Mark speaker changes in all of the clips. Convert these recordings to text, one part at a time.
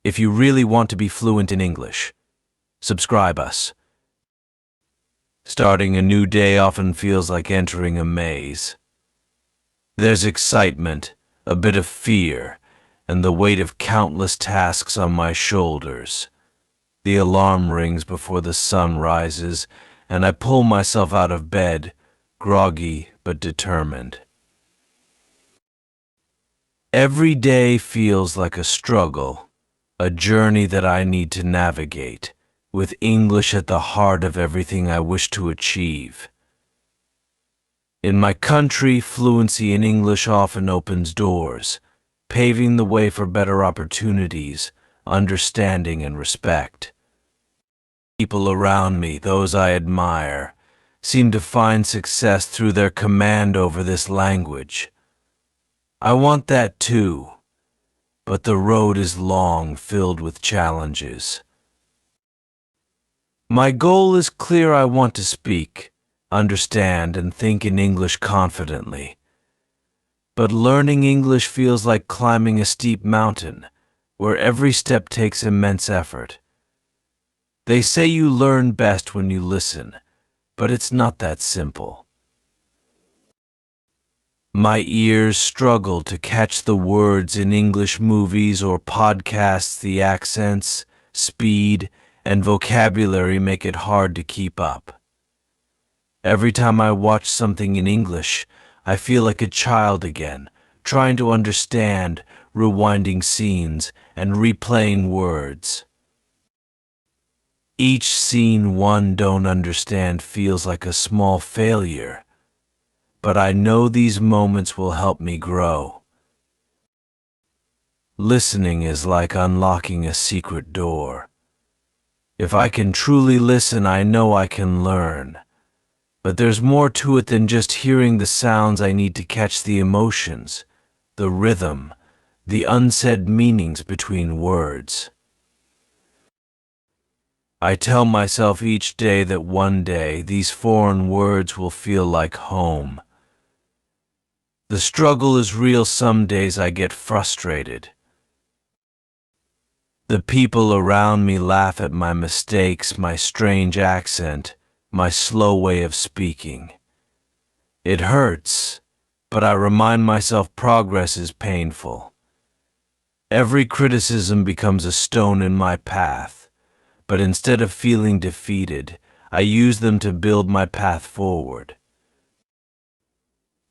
Speaker 1: If you really want to be fluent in English, subscribe us. Starting a new day often feels like entering a maze. There's excitement, a bit of fear, and the weight of countless tasks on my shoulders. The alarm rings before the sun rises, and I pull myself out of bed, groggy but determined. Every day feels like a struggle, a journey that I need to navigate, with English at the heart of everything I wish to achieve. In my country, fluency in English often opens doors, paving the way for better opportunities, understanding, and respect. People around me, those I admire, seem to find success through their command over this language. I want that too, but the road is long, filled with challenges. My goal is clear. I want to speak, understand, and think in English confidently. But learning English feels like climbing a steep mountain, where every step takes immense effort. They say you learn best when you listen, but it's not that simple. My ears struggle to catch the words in English movies or podcasts. The accents, speed, and vocabulary make it hard to keep up. Every time I watch something in English, I feel like a child again, trying to understand, rewinding scenes, and replaying words. Each scene one don't understand feels like a small failure, but I know these moments will help me grow. Listening is like unlocking a secret door. If I can truly listen, I know I can learn. But there's more to it than just hearing the sounds. I need to catch the emotions, the rhythm, the unsaid meanings between words. I tell myself each day that one day these foreign words will feel like home. The struggle is real. Some days I get frustrated. The people around me laugh at my mistakes, my strange accent, my slow way of speaking. It hurts, but I remind myself progress is painful. Every criticism becomes a stone in my path, but instead of feeling defeated, I use them to build my path forward.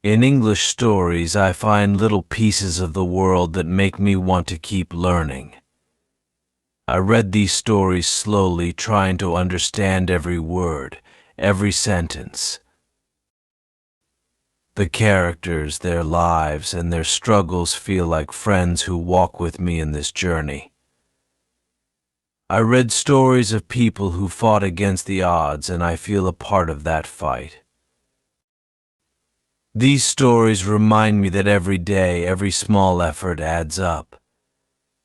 Speaker 1: In English stories, I find little pieces of the world that make me want to keep learning. I read these stories slowly, trying to understand every word, every sentence. The characters, their lives, and their struggles feel like friends who walk with me in this journey. I read stories of people who fought against the odds, and I feel a part of that fight. These stories remind me that every day, every small effort adds up.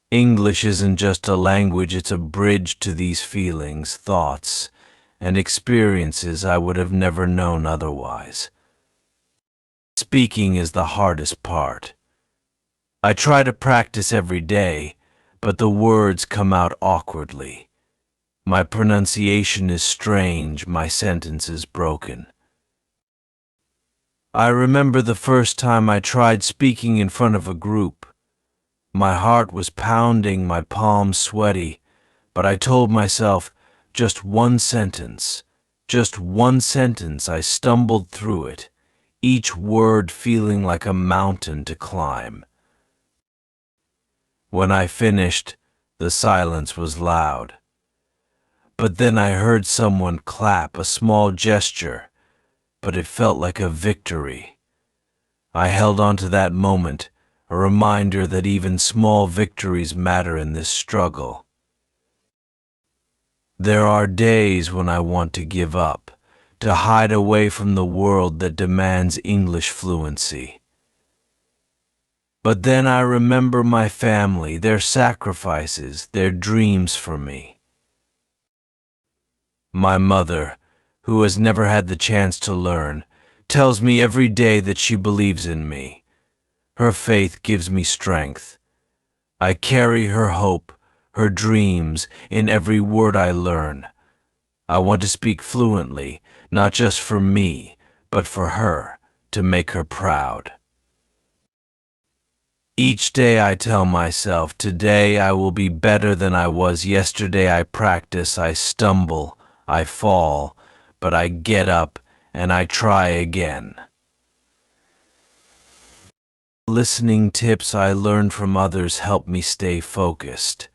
Speaker 1: English isn't just a language, it's a bridge to these feelings, thoughts, and experiences I would have never known otherwise. Speaking is the hardest part. I try to practice every day, but the words come out awkwardly. My pronunciation is strange, my sentences broken. I remember the first time I tried speaking in front of a group. My heart was pounding, my palms sweaty, but I told myself, just one sentence, just one sentence. I stumbled through it, each word feeling like a mountain to climb. When I finished, the silence was loud. But then I heard someone clap, a small gesture, but it felt like a victory. I held on to that moment, a reminder that even small victories matter in this struggle. There are days when I want to give up, to hide away from the world that demands English fluency. But then I remember my family, their sacrifices, their dreams for me. My mother, who has never had the chance to learn, tells me every day that she believes in me. Her faith gives me strength. I carry her hope, her dreams in every word I learn. I want to speak fluently, not just for me, but for her, to make her proud. Each day I tell myself, today I will be better than I was yesterday. I practice, I stumble, I fall, but I get up and I try again. Listening tips I learn from others help me stay focused.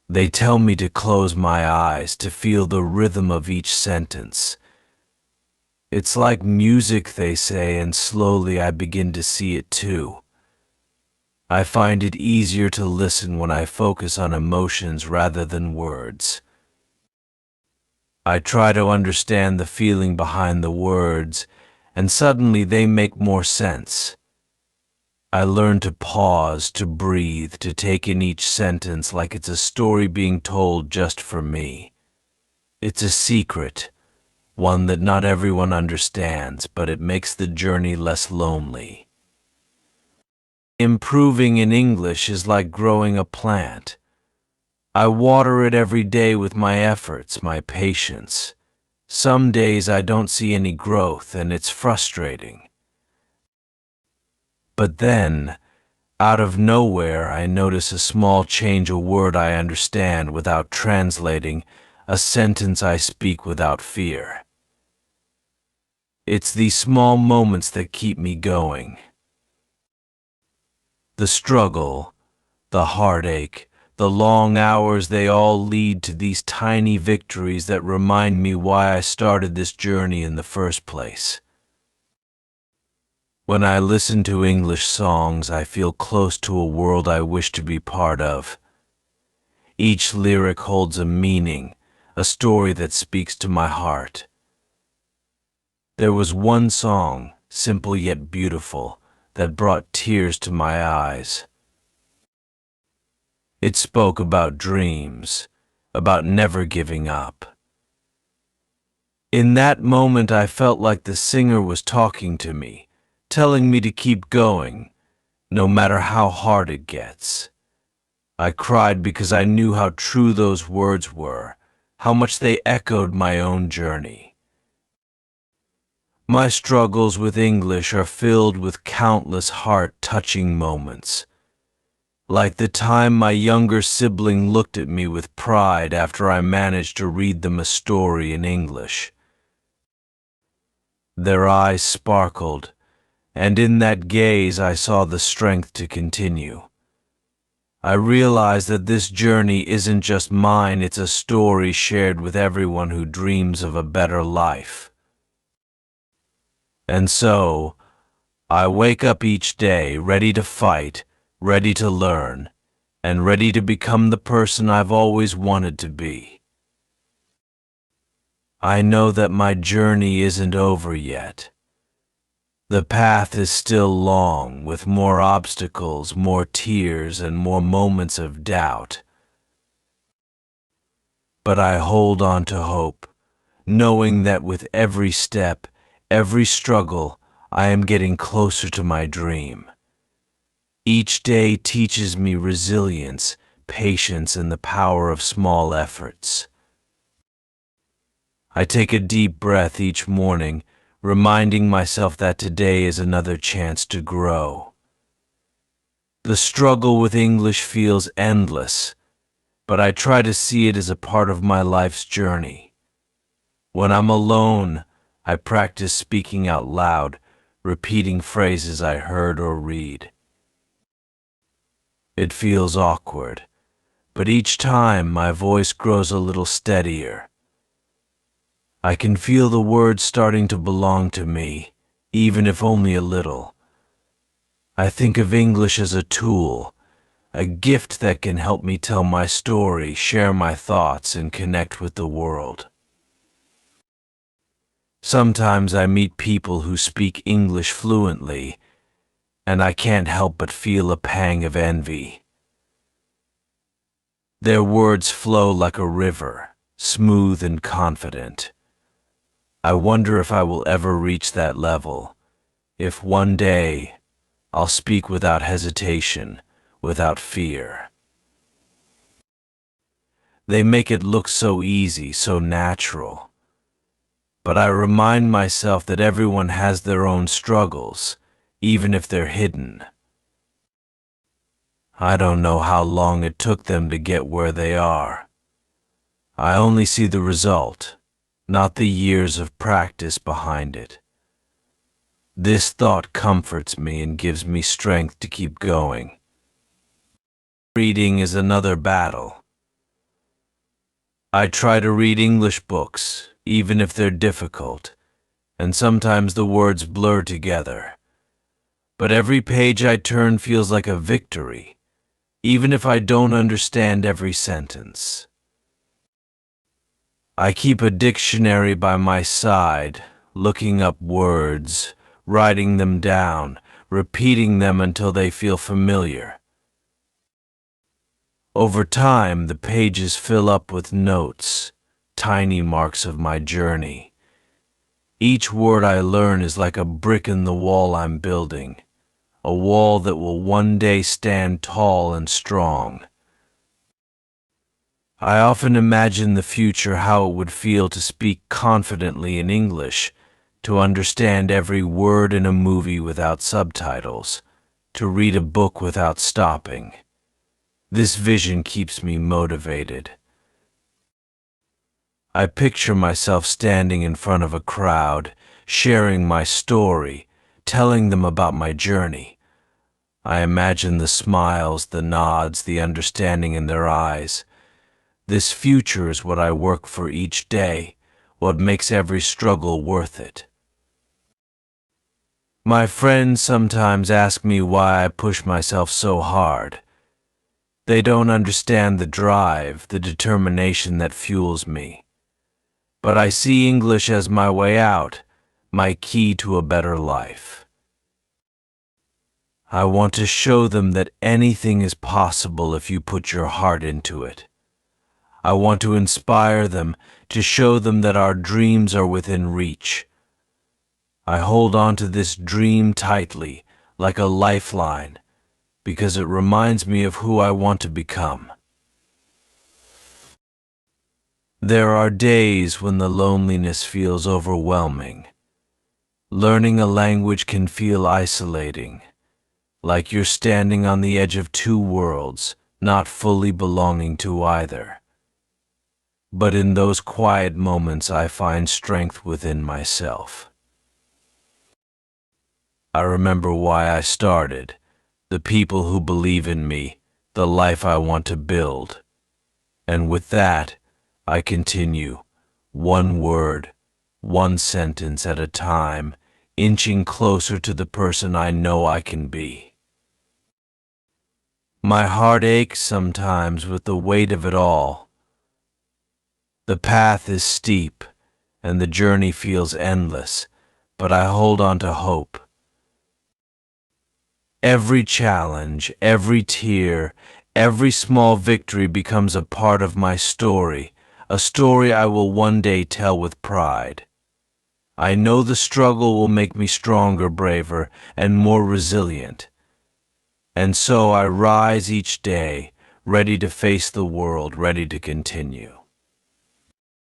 Speaker 1: They tell me to close my eyes, to feel the rhythm of each sentence. It's like music, they say, and slowly I begin to see it too. I find it easier to listen when I focus on emotions rather than words. I try to understand the feeling behind the words, and suddenly they make more sense. I learn to pause, to breathe, to take in each sentence like it's a story being told just for me. It's a secret, one that not everyone understands, but it makes the journey less lonely. Improving in English is like growing a plant. I water it every day with my efforts, my patience. Some days I don't see any growth, and it's frustrating. But then, out of nowhere, I notice a small change, a word I understand without translating, a sentence I speak without fear. It's these small moments that keep me going. The struggle, the heartache, the long hours, they all lead to these tiny victories that remind me why I started this journey in the first place. When I listen to English songs, I feel close to a world I wish to be part of. Each lyric holds a meaning, a story that speaks to my heart. There was one song, simple yet beautiful, that brought tears to my eyes. It spoke about dreams, about never giving up. In that moment, I felt like the singer was talking to me, telling me to keep going, no matter how hard it gets. I cried because I knew how true those words were, how much they echoed my own journey. My struggles with English are filled with countless heart-touching moments. Like the time my younger sibling looked at me with pride after I managed to read them a story in English. Their eyes sparkled, and in that gaze I saw the strength to continue. I realized that this journey isn't just mine, it's a story shared with everyone who dreams of a better life. And so, I wake up each day ready to fight, ready to learn, and ready to become the person I've always wanted to be. I know that my journey isn't over yet. The path is still long, with more obstacles, more tears, and more moments of doubt. But I hold on to hope, knowing that with every step, every struggle, I am getting closer to my dream. Each day teaches me resilience, patience, and the power of small efforts. I take a deep breath each morning, reminding myself that today is another chance to grow. The struggle with English feels endless, but I try to see it as a part of my life's journey. When I'm alone, I practice speaking out loud, repeating phrases I heard or read. It feels awkward, but each time my voice grows a little steadier. I can feel the words starting to belong to me, even if only a little. I think of English as a tool, a gift that can help me tell my story, share my thoughts, and connect with the world. Sometimes I meet people who speak English fluently, and I can't help but feel a pang of envy. Their words flow like a river, smooth and confident. I wonder if I will ever reach that level, if one day I'll speak without hesitation, without fear. They make it look so easy, so natural. But I remind myself that everyone has their own struggles, even if they're hidden. I don't know how long it took them to get where they are. I only see the result, not the years of practice behind it. This thought comforts me and gives me strength to keep going. Reading is another battle. I try to read English books, even if they're difficult, and sometimes the words blur together. But every page I turn feels like a victory, even if I don't understand every sentence. I keep a dictionary by my side, looking up words, writing them down, repeating them until they feel familiar. Over time, the pages fill up with notes, tiny marks of my journey. Each word I learn is like a brick in the wall I'm building, a wall that will one day stand tall and strong. I often imagine the future, how it would feel to speak confidently in English, to understand every word in a movie without subtitles, to read a book without stopping. This vision keeps me motivated. I picture myself standing in front of a crowd, sharing my story, telling them about my journey. I imagine the smiles, the nods, the understanding in their eyes. This future is what I work for each day, what makes every struggle worth it. My friends sometimes ask me why I push myself so hard. They don't understand the drive, the determination that fuels me. But I see English as my way out, my key to a better life. I want to show them that anything is possible if you put your heart into it. I want to inspire them, to show them that our dreams are within reach. I hold on to this dream tightly, like a lifeline, because it reminds me of who I want to become. There are days when the loneliness feels overwhelming. Learning a language can feel isolating, like you're standing on the edge of two worlds, not fully belonging to either. But in those quiet moments, I find strength within myself. I remember why I started, the people who believe in me, the life I want to build. And with that, I continue, one word, one sentence at a time, inching closer to the person I know I can be. My heart aches sometimes with the weight of it all. The path is steep, and the journey feels endless, but I hold on to hope. Every challenge, every tear, every small victory becomes a part of my story, a story I will one day tell with pride. I know the struggle will make me stronger, braver, and more resilient. And so I rise each day, ready to face the world, ready to continue.